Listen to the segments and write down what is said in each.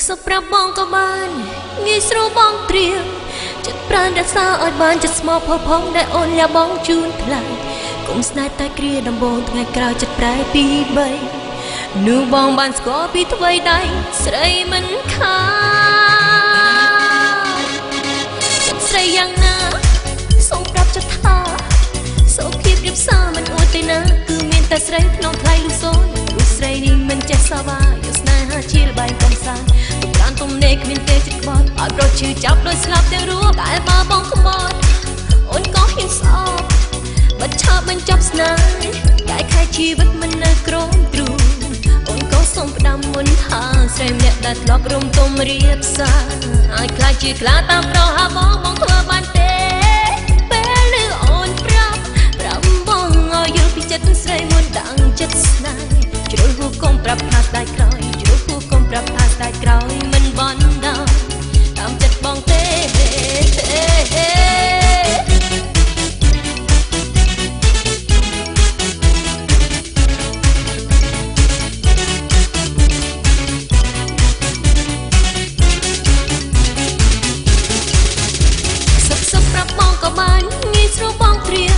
សុខប្រាប់បងក៏បានងាយស្រួលបងត្រៀមចិត្តប្រាណរក្សាឲ្យបានចិត្តស្មោះផុសផុងដែលអូនយ៉ាបងជូនថ្លៃគុំស្នេហ៍តែគ្រាដំបងថ្ងៃក្រោយចិត្តប្រែពី3នោះបងបានស្គាល់ពីថ្មីដៃស្រីមិនខាតចិត្តស្រីយ៉ាងណាសូមប្រាប់ចិត្តថាសុខភាពរៀបសារមិនអួតទេណាគឺមានតែស្រីក្នុងថ្លៃលូសូនរូបស្រីនេះមិនចេះសាវាយកស្នេហាជាល្បែងកំសាន្តទុកប្រានទំនេរគ្មានទេចិត្តក្បត់ឲ្យប្រុសឈឺចាប់ដោយស្លាប់ទាំងរួតែបើបងក្បត់អូនក៏ហ៊ានស្អប់បិទឆាបបញ្ចប់ស្នេហ៍តែខែជីវិតមិននៅក្រោមទ្រូងអូនក៏សូមផ្ដាំមុនថាស្រីម្នាក់ដែលធ្លាប់រំទុំរៀបសារឲ្យខ្លាចជាខ្លាតាមប្រហាបងធ្វើបានទេពេលឮអូនប្រាប់បងឲ្យយល់ពីចិត្តស្រីមុនដឹងចិត្តស្នេហ៍ជ្រុលហួកុំប្រាប់ថាស្ដាយក្រោយជ្រុលហួកុំប្រាប់ថាស្ដាយក្រោយមិនបន់ដល់តាមចិត្តបងទេសុខប្រាប់បងក៏បានងាយស្រួលបងត្រៀម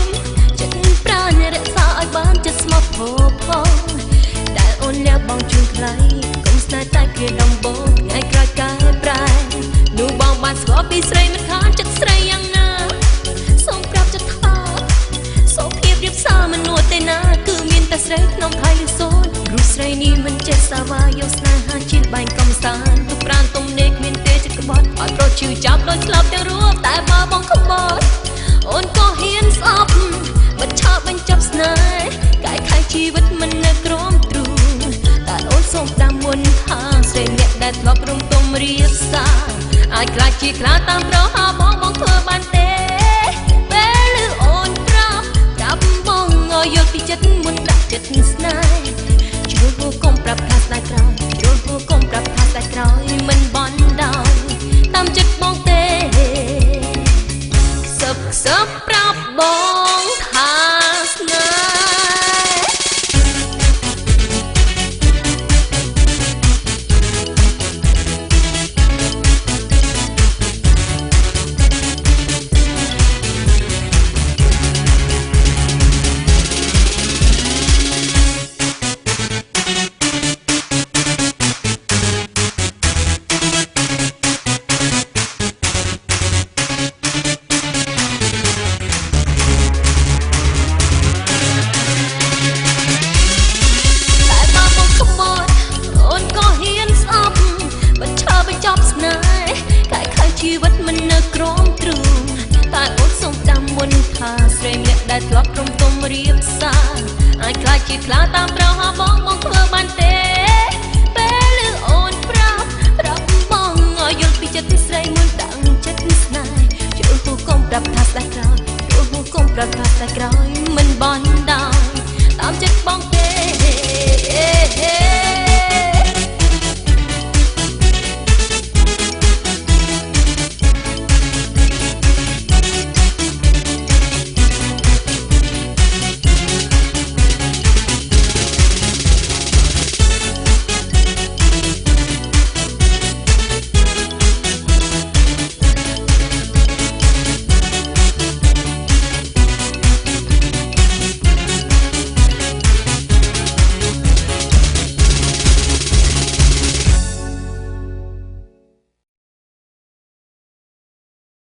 ចិត្តប្រាណរក្សាឲ្យបានចិត្តស្មោះផុសផុងដែលអូនលះបងជូនថ្លៃកុំស្នេហ៍តែគ្រាដំបងថ្ងៃក្រោយកែប្រែនោះបងបានស្គាល់ពីស្រីមិនខានចិត្តស្រីយ៉ាងណាសូមប្រាប់ចិត្តថាសុខភាពរៀបសារមិននួតទេណាគឺមានតែស្រីក្នុងថៃឬសូនរូបស្រីនេះមិនចេះសាវាយកស្នេហាជាបែងកំសាន្តទុកប្រានទំនេរគ្មានទេចិត្តក្បត់ឲ្យប្រុសឈឺចាប់ដោយស្លាប់ទាំងរួតែបើបងក្បត់អូនក៏ហ៊ានស្អប់បិទឆាបបញ្ចប់ស្នេហ៍កែខែជីវិតមិននៅក្រោមទ្រូងតែអូនសូមតាមមុនថាស្រីម្នាក់ដែលធ្លាប់រំទុំរៀបសារអាចខ្លាចជាខ្លាតាមប្រហាបងធ្វើបានទេពេលឮអូនប្រាប់បងឲ្យយល់ពីចិត្តមុនដាក់ចិត្តស្នេហ៍ជ្រុលហួកុំប្រាប់ថាស្ដាយក្រោយជ្រុលហួកុំប្រាប់ថាស្ដាយក្រោយមិនបន់ដល់តាមចិត្តបងទេសុខប្រាប់បងថាស្នេហ៍ជីវិតមិននៅក្រោមទ្រូងតែអូនសូមតាមមុនថាស្រីម្នាក់ដែលធ្លាប់រំទុំរៀបសារអាចខ្លាចជាខ្លាតាមប្រហាបងធ្វើបានទេពេលឮអូនប្រាប់បងឲ្យយល់ពីចិត្តស្រីមុនដឹងចិត្តស្នេហ៍ជ្រុលហួកុំប្រាប់ថាស្ដាយក្រោយជ្រុលហួកុំប្រាប់ថាស្ដាយក្រោយមិនបន់ដល់តាមចិត្តបងទេ